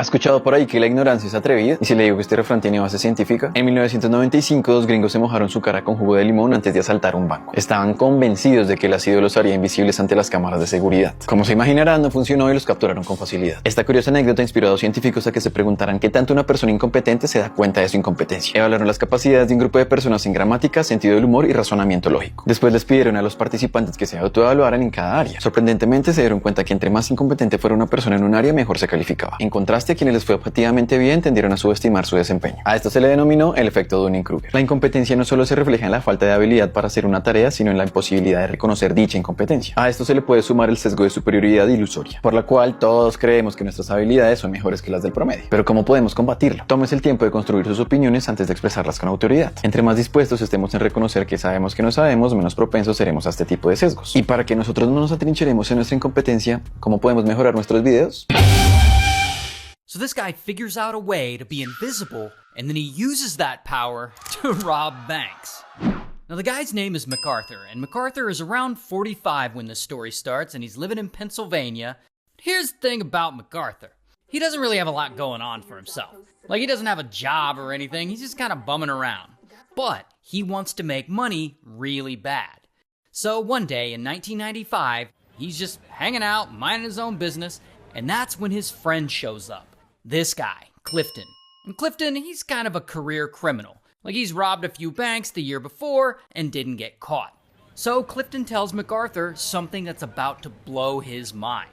¿Ha escuchado por ahí que la ignorancia es atrevida? ¿Y si le digo que este refrán tiene base científica? En 1995, dos gringos se mojaron su cara con jugo de limón antes de asaltar un banco. Estaban convencidos de que el ácido los haría invisibles ante las cámaras de seguridad. Como se imaginarán, no funcionó y los capturaron con facilidad. Esta curiosa anécdota inspiró a dos científicos a que se preguntaran qué tanto una persona incompetente se da cuenta de su incompetencia. Evaluaron las capacidades de un grupo de personas en gramática, sentido del humor y razonamiento lógico. Después les pidieron a los participantes que se autoevaluaran en cada área. Sorprendentemente se dieron cuenta que entre más incompetente fuera una persona en un área, mejor se calificaba. En contraste, a quienes les fue objetivamente bien tendieron a subestimar su desempeño. A esto se le denominó el efecto Dunning-Kruger. La incompetencia no solo se refleja en la falta de habilidad para hacer una tarea, sino en la imposibilidad de reconocer dicha incompetencia. A esto se le puede sumar el sesgo de superioridad ilusoria, por la cual todos creemos que nuestras habilidades son mejores que las del promedio. Pero ¿cómo podemos combatirlo? Tómese el tiempo de construir sus opiniones antes de expresarlas con autoridad. Entre más dispuestos estemos en reconocer que sabemos que no sabemos, menos propensos seremos a este tipo de sesgos. Y para que nosotros no nos atrincheremos en nuestra incompetencia, ¿cómo podemos mejorar nuestros videos? So this guy figures out a way to be invisible, and then he uses that power to rob banks. Now the guy's name is MacArthur, and MacArthur is around 45 when the story starts, and he's living in Pennsylvania. Here's the thing about MacArthur. He doesn't really have a lot going on for himself. Like, he doesn't have a job or anything, he's just kind of bumming around. But he wants to make money really bad. So one day in 1995, he's just hanging out, minding his own business, and that's when his friend shows up. This guy, Clifton. And Clifton, he's kind of a career criminal. Like, he's robbed a few banks the year before and didn't get caught. So Clifton tells MacArthur something that's about to blow his mind.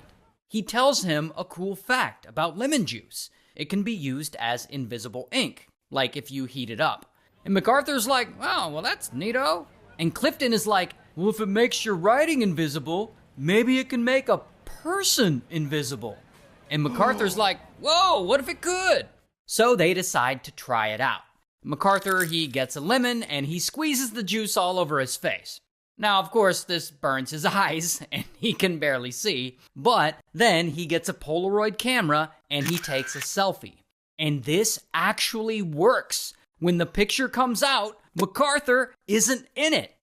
He tells him a cool fact about lemon juice. It can be used as invisible ink, like if you heat it up. And MacArthur's like, oh, well, that's neato. And Clifton is like, well, if it makes your writing invisible, maybe it can make a person invisible. And MacArthur's like, whoa, what if it could? So they decide to try it out. MacArthur, he gets a lemon and he squeezes the juice all over his face. Now, of course, this burns his eyes and he can barely see, but then he gets a Polaroid camera and he takes a selfie. And this actually works. When the picture comes out, MacArthur isn't in it.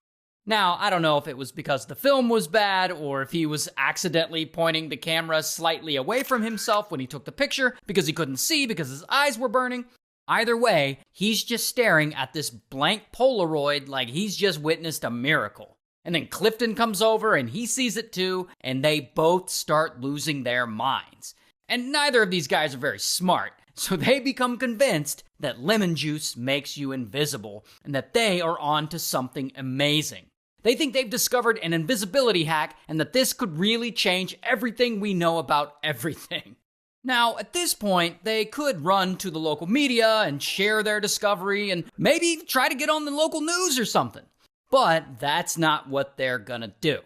Now, I don't know if it was because the film was bad or if he was accidentally pointing the camera slightly away from himself when he took the picture because he couldn't see because his eyes were burning. Either way, he's just staring at this blank Polaroid like he's just witnessed a miracle. And then Clifton comes over and he sees it too, and they both start losing their minds. And neither of these guys are very smart, so they become convinced that lemon juice makes you invisible and that they are on to something amazing. They think they've discovered an invisibility hack and that this could really change everything we know about everything. Now, at this point, they could run to the local media and share their discovery and maybe try to get on the local news or something. But that's not what they're gonna do.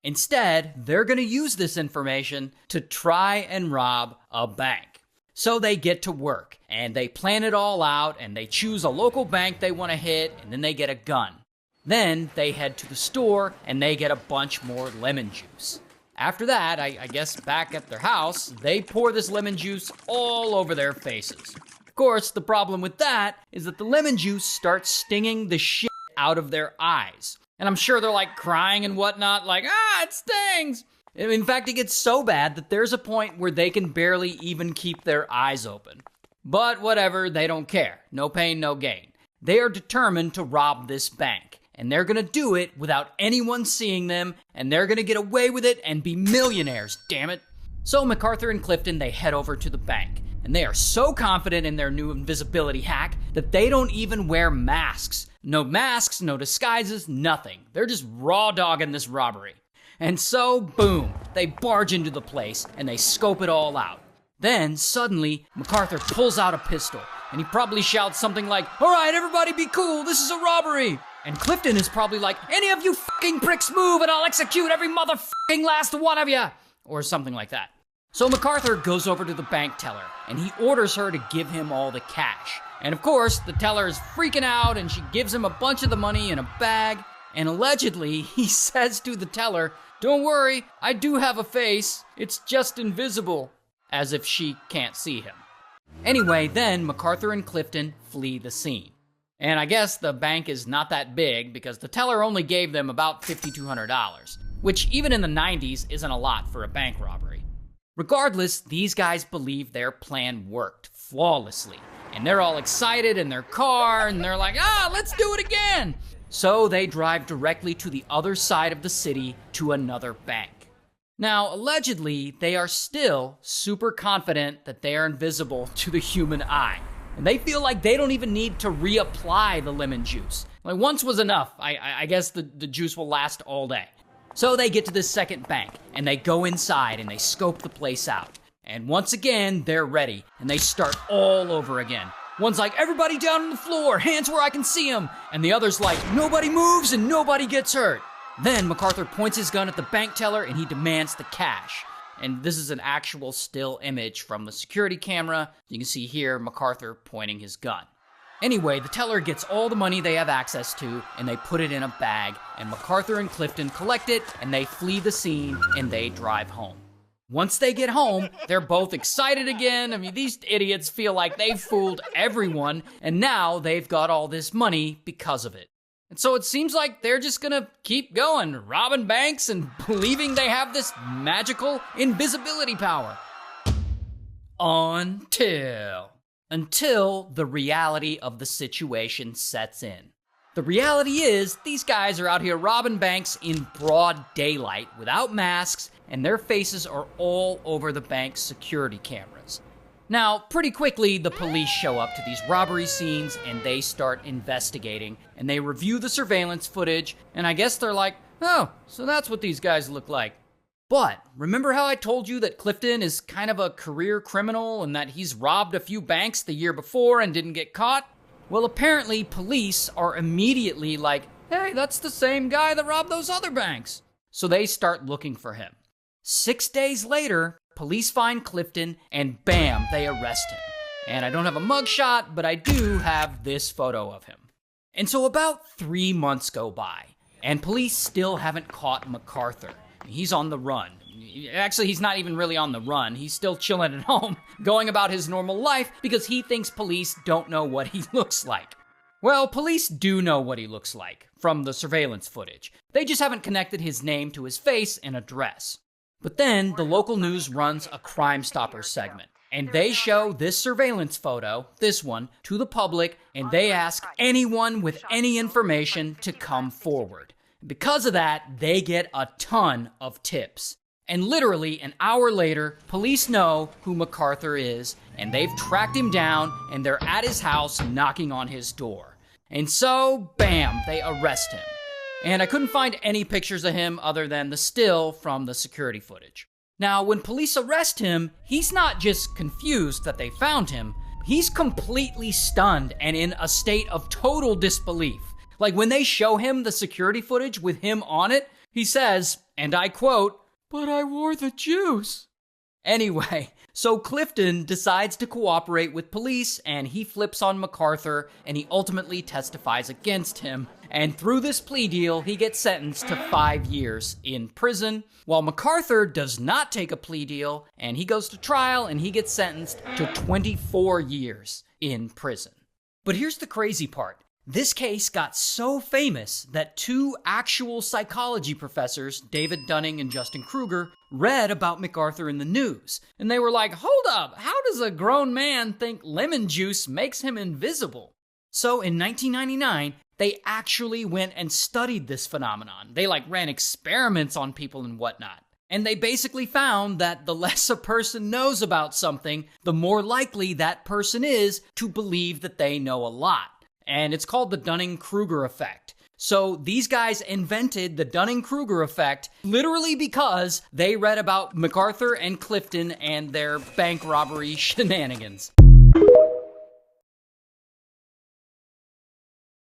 Instead, they're gonna use this information to try and rob a bank. So they get to work, and they plan it all out, and they choose a local bank they want to hit, and then they get a gun. Then they head to the store, and they get a bunch more lemon juice. After that, I guess back at their house, they pour this lemon juice all over their faces. Of course, the problem with that is that the lemon juice starts stinging the shit out of their eyes. And I'm sure they're like crying and whatnot, like, it stings! In fact, it gets so bad that there's a point where they can barely even keep their eyes open. But whatever, they don't care. No pain, no gain. They are determined to rob this bank, and they're gonna do it without anyone seeing them, and they're gonna get away with it and be millionaires, damn it. So MacArthur and Clifton, they head over to the bank, and they are so confident in their new invisibility hack that they don't even wear masks. No masks, no disguises, nothing. They're just raw dogging this robbery. And so, boom, they barge into the place and they scope it all out. Then, suddenly, MacArthur pulls out a pistol, and he probably shouts something like, all right, everybody be cool, this is a robbery. And Clifton is probably like, any of you fucking pricks move and I'll execute every motherfucking last one of you. Or something like that. So MacArthur goes over to the bank teller, and he orders her to give him all the cash. And of course, the teller is freaking out, and she gives him a bunch of the money in a bag. And allegedly, he says to the teller, don't worry, I do have a face, it's just invisible, as if she can't see him. Anyway, then MacArthur and Clifton flee the scene. And I guess the bank is not that big because the teller only gave them about $5,200, which even in the 90s isn't a lot for a bank robbery. Regardless, these guys believe their plan worked flawlessly. And they're all excited in their car, and they're like, let's do it again! So they drive directly to the other side of the city to another bank. Now, allegedly, they are still super confident that they are invisible to the human eye. And they feel like they don't even need to reapply the lemon juice. Like, once was enough. I guess the juice will last all day. So they get to this second bank, and they go inside, and they scope the place out. And once again, they're ready, and they start all over again. One's like, everybody down on the floor, hands where I can see them. And the other's like, nobody moves and nobody gets hurt. Then MacArthur points his gun at the bank teller and he demands the cash. And this is an actual still image from the security camera. You can see here MacArthur pointing his gun. Anyway, the teller gets all the money they have access to and they put it in a bag. And MacArthur and Clifton collect it and they flee the scene and they drive home. Once they get home, they're both excited again. I mean, these idiots feel like they've fooled everyone, and now they've got all this money because of it. And so it seems like they're just gonna keep going, robbing banks and believing they have this magical invisibility power. Until the reality of the situation sets in. The reality is, these guys are out here robbing banks in broad daylight without masks, and their faces are all over the bank's security cameras. Now, pretty quickly, the police show up to these robbery scenes, and they start investigating, and they review the surveillance footage, and I guess they're like, oh, so that's what these guys look like. But remember how I told you that Clifton is kind of a career criminal and that he's robbed a few banks the year before and didn't get caught? Well, apparently police are immediately like, hey, that's the same guy that robbed those other banks. So they start looking for him. 6 days later, police find Clifton and bam, they arrest him. And I don't have a mugshot, but I do have this photo of him. And so about 3 months go by, and police still haven't caught MacArthur. He's on the run. Actually, he's not even really on the run. He's still chilling at home, going about his normal life because he thinks police don't know what he looks like. Well, police do know what he looks like from the surveillance footage. They just haven't connected his name to his face and address. But then the local news runs a Crime Stoppers segment, and they show this surveillance photo, this one, to the public, and they ask anyone with any information to come forward. Because of that, they get a ton of tips. And literally an hour later, police know who MacArthur is, and they've tracked him down, and they're at his house knocking on his door. And so, bam, they arrest him. And I couldn't find any pictures of him other than the still from the security footage. Now, when police arrest him, he's not just confused that they found him, he's completely stunned and in a state of total disbelief. Like when they show him the security footage with him on it, he says, and I quote, "But I wore the juice." Anyway, so Clifton decides to cooperate with police and he flips on MacArthur and he ultimately testifies against him. And through this plea deal, he gets sentenced to 5 years in prison, while MacArthur does not take a plea deal and he goes to trial and he gets sentenced to 24 years in prison. But here's the crazy part. This case got so famous that 2 actual psychology professors, David Dunning and Justin Kruger, read about MacArthur in the news. And they were like, hold up, how does a grown man think lemon juice makes him invisible? So in 1999, they actually went and studied this phenomenon. They ran experiments on people and whatnot. And they basically found that the less a person knows about something, the more likely that person is to believe that they know a lot. And it's called the Dunning-Kruger effect. So these guys invented the Dunning-Kruger effect literally because they read about MacArthur and Clifton and their bank robbery shenanigans.